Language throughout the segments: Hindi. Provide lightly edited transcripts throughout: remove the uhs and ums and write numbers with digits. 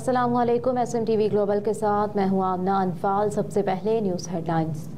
अस्सलाम वालेकुम। SMTV ग्लोबल के साथ मैं हूं आमना अनफाल। सबसे पहले news headlines.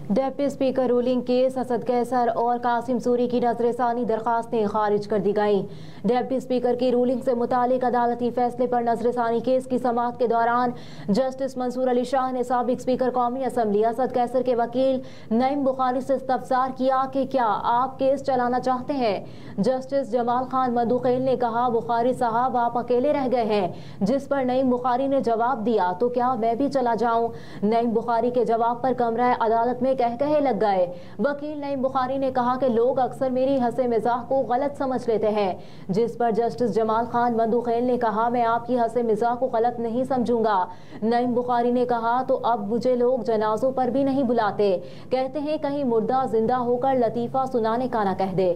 Deputy speaker ruling case Asad Qaiser और कासिम सूरी की नजरसानी दरखास्तें खारिज कर दी गईं। डिप्टी स्पीकर की रूलिंग से मुतालिक अदालती फैसले पर नजरसानी केस की समाअत के दौरान जस्टिस मंसूर अली शाह ने साबिक स्पीकर कौमी असम्बली असद कैसर के वकील नईम बुखारी से इस्तफसार किया कि क्या आप केस चलाना चाहते हैं। जस्टिस जमाल खान मदुखेल ने कहा, बुखारी साहब आप अकेले रह गए हैं। जिस पर नईम बुखारी ने जवाब दिया, तो क्या मैं भी चला जाऊं। नईम बुखारी के जवाब पर कमरा अदालत में कहे लग गए। वकील नईम बुखारी ने कहा कि लोग अक्सर मेरी हंसे मिजाह को गलत समझ लेते हैं। जिस पर जस्टिस जमाल खान मदुखेल ने कहा, मैं आपकी हंसे मिजाह को गलत नहीं समझूंगा। नईम बुखारी ने कहा, तो अब मुझे लोग जनाजों पर भी नहीं बुलाते, कहते हैं कहीं मुर्दा जिंदा होकर लतीफा सुनाने का ना कह दे।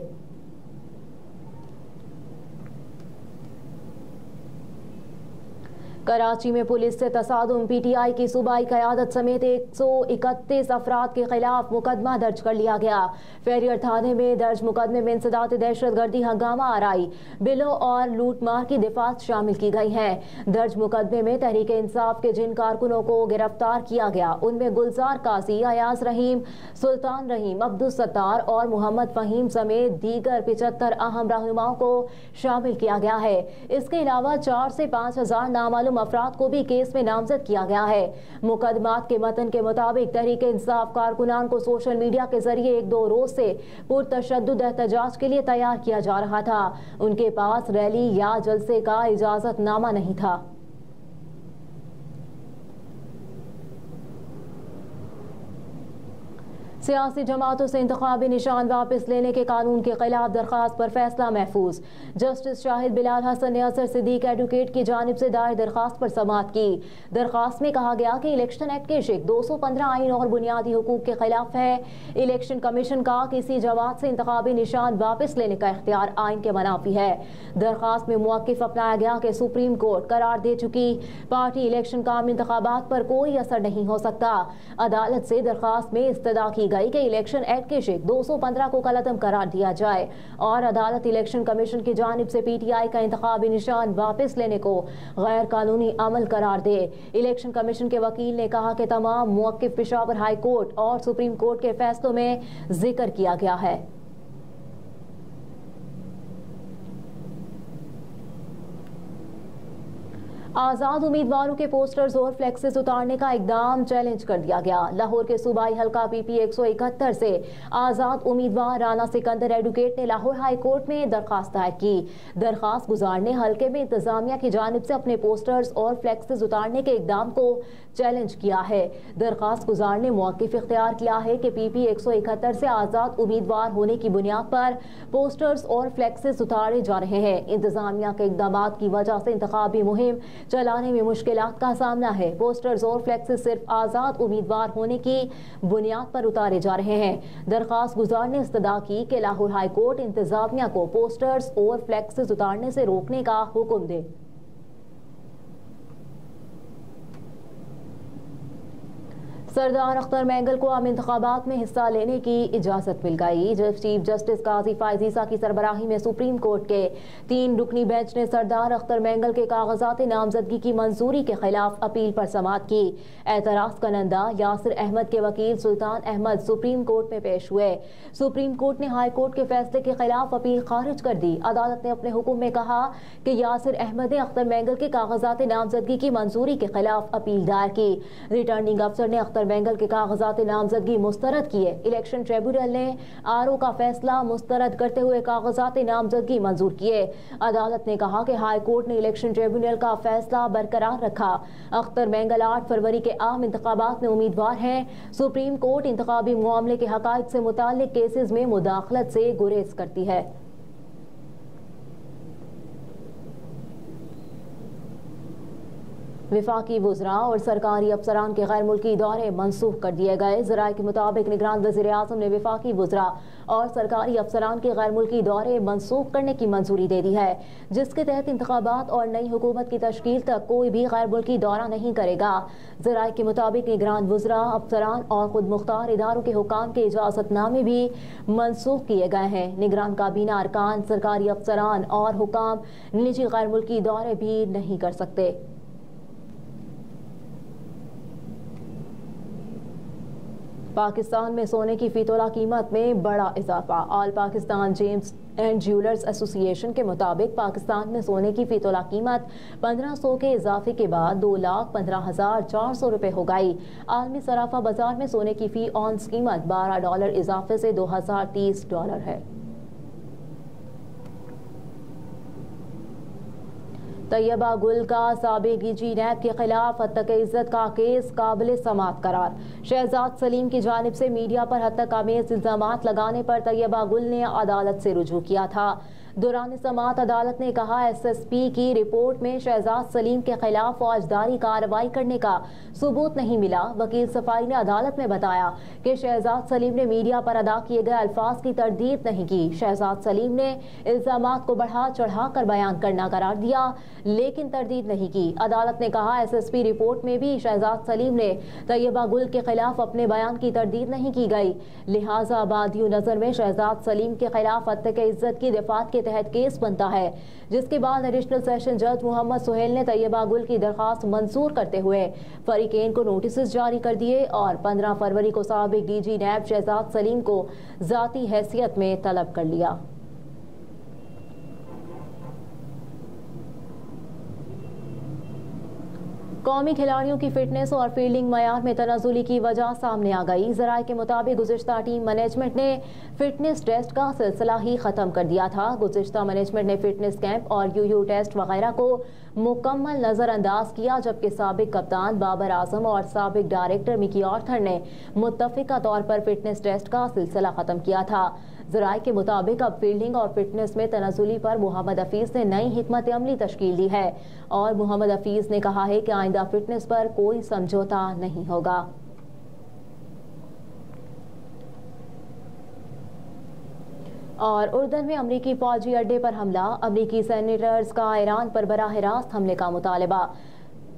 कराची में पुलिस से तसादुम, PTI की सूबाई क़यादत समेत 131 अफराद के खिलाफ मुकदमा दर्ज कर लिया गया। फेरियर थाने में दर्ज मुकदमे में इंसदाद दहशतगर्दी, हंगामा आराई, बिलों और लूटमार की दिफात शामिल की गई हैं। दर्ज मुकदमे में तहरीक इंसाफ के जिन कारकुनों को गिरफ्तार किया गया उनमें गुलजार काजी, अयाज रहीम, सुल्तान रहीम, अब्दुल सत्तार और मोहम्मद फहीम समेत दीगर 75 अहम रहनुमाओं को शामिल किया गया है। इसके अलावा 4 से 5 हजार नामालूम अफराद को भी केस में नामजद किया गया है। मुकदमात के मतन के मुताबिक तहरीक इंसाफ कारकुनान को सोशल मीडिया के जरिए 1-2 रोज से पुरतशद्दुद एहतजाज के लिए तैयार किया जा रहा था। उनके पास रैली या जलसे का इजाजतनामा नहीं था। सियासी जमातों से इंतखाबी निशान वापस लेने के कानून के खिलाफ दरखास्त पर फैसला महफूज। जस्टिस शाहिद बिलाल हसन ने असर सिद्दीक एडवोकेट की जानिब से दायर दरखास्त पर समाअत की। दरखास्त में कहा गया कि इलेक्शन एक्ट के शिक 215 आइन और बुनियादी हुकूक के खिलाफ है। इलेक्शन कमीशन का किसी जमात से इंतखाबी निशान वापस लेने का इख्तियार आइन के मनाफी है। दरखास्त में मौक़िफ़ अपनाया गया कि सुप्रीम कोर्ट करार दे चुकी पार्टी इलेक्शन का इंतखाबात पर कोई असर नहीं हो सकता। अदालत से दरखास्त में इस्तदा की गई कि इलेक्शन एक्ट के शिक 215 को कलअदम करार दिया जाए और अदालत इलेक्शन कमीशन की जानिब से PTI का इंतखाबी निशान वापस लेने को गैर कानूनी अमल करार दे। इलेक्शन कमीशन के वकील ने कहा कि तमाम मौक़िफ़ पेशावर हाई कोर्ट और सुप्रीम कोर्ट के फैसलों में जिक्र किया गया है। आज़ाद उम्मीदवारों के पोस्टर्स और फ्लेक्सेस उतारने का इकदाम चैलेंज कर दिया गया। लाहौर के सूबाई हल्का PP 171 से आज़ाद उम्मीदवार राना सिकंदर एडवोकेट ने लाहौर हाई कोर्ट में दरखास्त दायर की। दरखास्त गुजार ने हल्के में इंतजामिया की जानिब से अपने पोस्टर्स और फ्लेक्सेस उतारने के इकदाम को चैलेंज किया है। दरखास्त गुजार ने मौक़िफ़ इख्तियार किया है कि PP 171 से आज़ाद उम्मीदवार होने की बुनियाद पर पोस्टर्स और फ्लेक्सेस उतारे जा रहे हैं। इंतजामिया के इकदामात की वजह से इंतखाबी मुहिम चलाने में मुश्किलात का सामना है। पोस्टर्स और फ्लेक्सेस सिर्फ आज़ाद उम्मीदवार होने की बुनियाद पर उतारे जा रहे हैं। दरखास्त गुजार ने इस्तदा की कि लाहौर हाई कोर्ट इंतजामिया को पोस्टर्स और फ्लेक्सेस उतारने से रोकने का हुक्म दे। सरदार अख्तर मैंगल को आम इंतखाबात में हिस्सा लेने की इजाज़त मिल गई। चीफ जस्टिस काजी फायज़ ईसा की सरबराही में सुप्रीम कोर्ट के 3 रुकनी बेंच ने सरदार अख्तर मैंगल के कागजात नामजदगी की मंजूरी के खिलाफ अपील पर समाअत की। एतराज़ करंदा यासिर अहमद के वकील सुल्तान अहमद सुप्रीम कोर्ट में पेश हुए। सुप्रीम कोर्ट ने हाई कोर्ट के फैसले के खिलाफ अपील खारिज कर दी। अदालत ने अपने हुक्म में कहा कि यासिर अहमद ने अख्तर मैंगल के कागजात नामजदगी की मंजूरी के खिलाफ अपील दायर की। रिटर्निंग अफसर ने अख्तर मैंगल के कागजात नामजदगी मुस्तरद किए। इलेक्शन ट्रिब्यूनल ने RO का फैसला मुस्तरद करते हुए कागजात नामजदगी मंजूर किए। अदालत ने कहा कि हाई कोर्ट ने इलेक्शन ट्रिब्यूनल का फैसला बरकरार रखा। अख्तर मैंगल 8 फरवरी के आम इंतखाबात में उम्मीदवार हैं। सुप्रीम कोर्ट इंतखाबी मामले के हकाइक से मुताल्लिक केसेस में मुदाखलत से गुरेज करती है। विफाकी वज़रा और सरकारी अफसरान के गैर मुल्की दौरे मनसूख कर दिए गए। ज़राए के मुताबिक निगरान वज़ीर आज़म ने विफाकी वज़रा और सरकारी अफसरान के गैर मुल्की दौरे मनसूख करने की मंजूरी दे दी है, जिसके तहत इंतखाबात और नई हुकूमत की तश्कील तक कोई भी गैर मुल्की दौरा नहीं करेगा। ज़राए के मुताबिक निगरान वुज़रा, अफसरान और खुद मुख्तार इदारों के हुकाम के इजाज़तनामे भी मनसूख किए गए हैं। निगरान काबीना अरकान, सरकारी अफसरान और हुकाम निजी गैर मुल्की दौरे भी नहीं कर सकते। पाकिस्तान में सोने की फी तोला कीमत में बड़ा इजाफा। All Pakistan James and jewellers association के मुताबिक पाकिस्तान में सोने की फी तोला कीमत 1500 के इजाफे के बाद 2,15,400 रुपये हो गई। आलमी सराफा बाजार में सोने की फी ऑन्स कीमत $12 इजाफे से $2030 है। तैयबा गुल का साबिक डीजी नैब के खिलाफ हत्या इज्जत का केस काबिल समाअत करार। शहजाद सलीम की जानिब से मीडिया पर हत्या आमेज इल्जामात लगाने पर तैयबा गुल ने अदालत से रुजू किया था। दौरान समाअत अदालत ने कहा, SSP की रिपोर्ट में शहजाद सलीम के खिलाफ फौजदारी कार्रवाई करने का सबूत नहीं मिला। वकील सफारी ने अदालत में बताया कि शहजाद सलीम ने मीडिया पर अदा किए गए अल्फाज की तरदीद नहीं की। शहजाद सलीम ने इल्जामात को बढ़ा चढ़ा कर बयान करना करार दिया, लेकिन तरदीद नहीं की। अदालत ने कहा, SSP रिपोर्ट में भी शहजाद सलीम ने तैयबा गुल के खिलाफ अपने बयान की तरदीद नहीं की गई, लिहाजा बादियो नजर में शहजाद सलीम के खिलाफ हत्या इज्जत की दिफात के तहत केस बनता है। जिसके बाद एडिशनल सेशन जज मोहम्मद सुहेल ने तैयबा गुल की दरखास्त मंजूर करते हुए फरीकेन को नोटिस जारी कर दिए और 15 फरवरी को साबिक डीजी नैब शहजाद सलीम को जाती हैसियत में तलब कर लिया। कौमी खिलाड़ियों की फिटनेस और फील्डिंग मयार में तनाजुली की वजह सामने आ गई। ज़राए के मुताबिक गुज़िश्ता टीम मैनेजमेंट ने फिटनेस टेस्ट का सिलसिला ही ख़त्म कर दिया था। गुज़िश्ता मैनेजमेंट ने फिटनेस कैंप और यूयू टेस्ट वगैरह को मुकम्मल नज़रअंदाज किया, जबकि साबिक कप्तान बाबर आजम और साबिक डायरेक्टर मिकी आर्थर ने मुत्तफ़िका तौर पर फिटनेस टेस्ट का सिलसिला ख़त्म किया था। ज़राए के मुताबिक अब फील्डिंग और फिटनेस में तनाजुली पर मोहम्मद हफीज़ ने नई हिकमत अमली तश्कील दी है और मोहम्मद हफीज़ ने कहा है कि आइंदा फिटनेस पर कोई समझौता नहीं होगा। और उर्दन में अमरीकी फौजी अड्डे पर हमला। अमरीकी सेनेटर्स का ईरान पर बराह रास्त हमले का मुतालबा।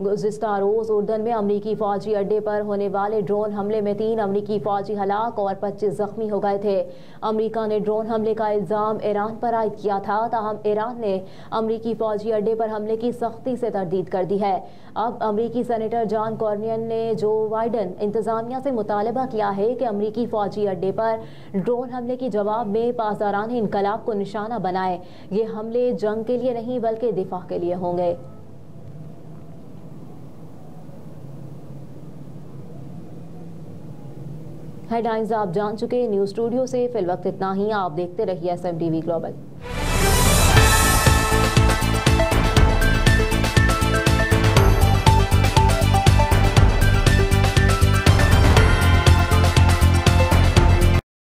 गुज़िश्ता रोज़ उर्दन में अमरीकी फौजी अड्डे पर होने वाले ड्रोन हमले में 3 अमरीकी फौजी हलाक और 25 जख्मी हो गए थे। अमरीका ने ड्रोन हमले का इल्ज़ाम ईरान पर आयद किया था, ताहम ईरान ने अमरीकी फौजी अड्डे पर हमले की सख्ती से तरदीद कर दी है। अब अमरीकी सेनेटर जॉन कॉर्नियन ने जो बाइडन इंतजामिया से मुतालबा किया है कि अमरीकी फौजी अड्डे पर ड्रोन हमले के जवाब में पासदारान इनकलाब को निशाना बनाए। ये हमले जंग के लिए नहीं बल्कि दिफा के लिए होंगे। हेडलाइंस आप जान चुके। न्यूज़ स्टूडियो से फिल वक्त इतना ही। आप देखते रहिए SMTV ग्लोबल।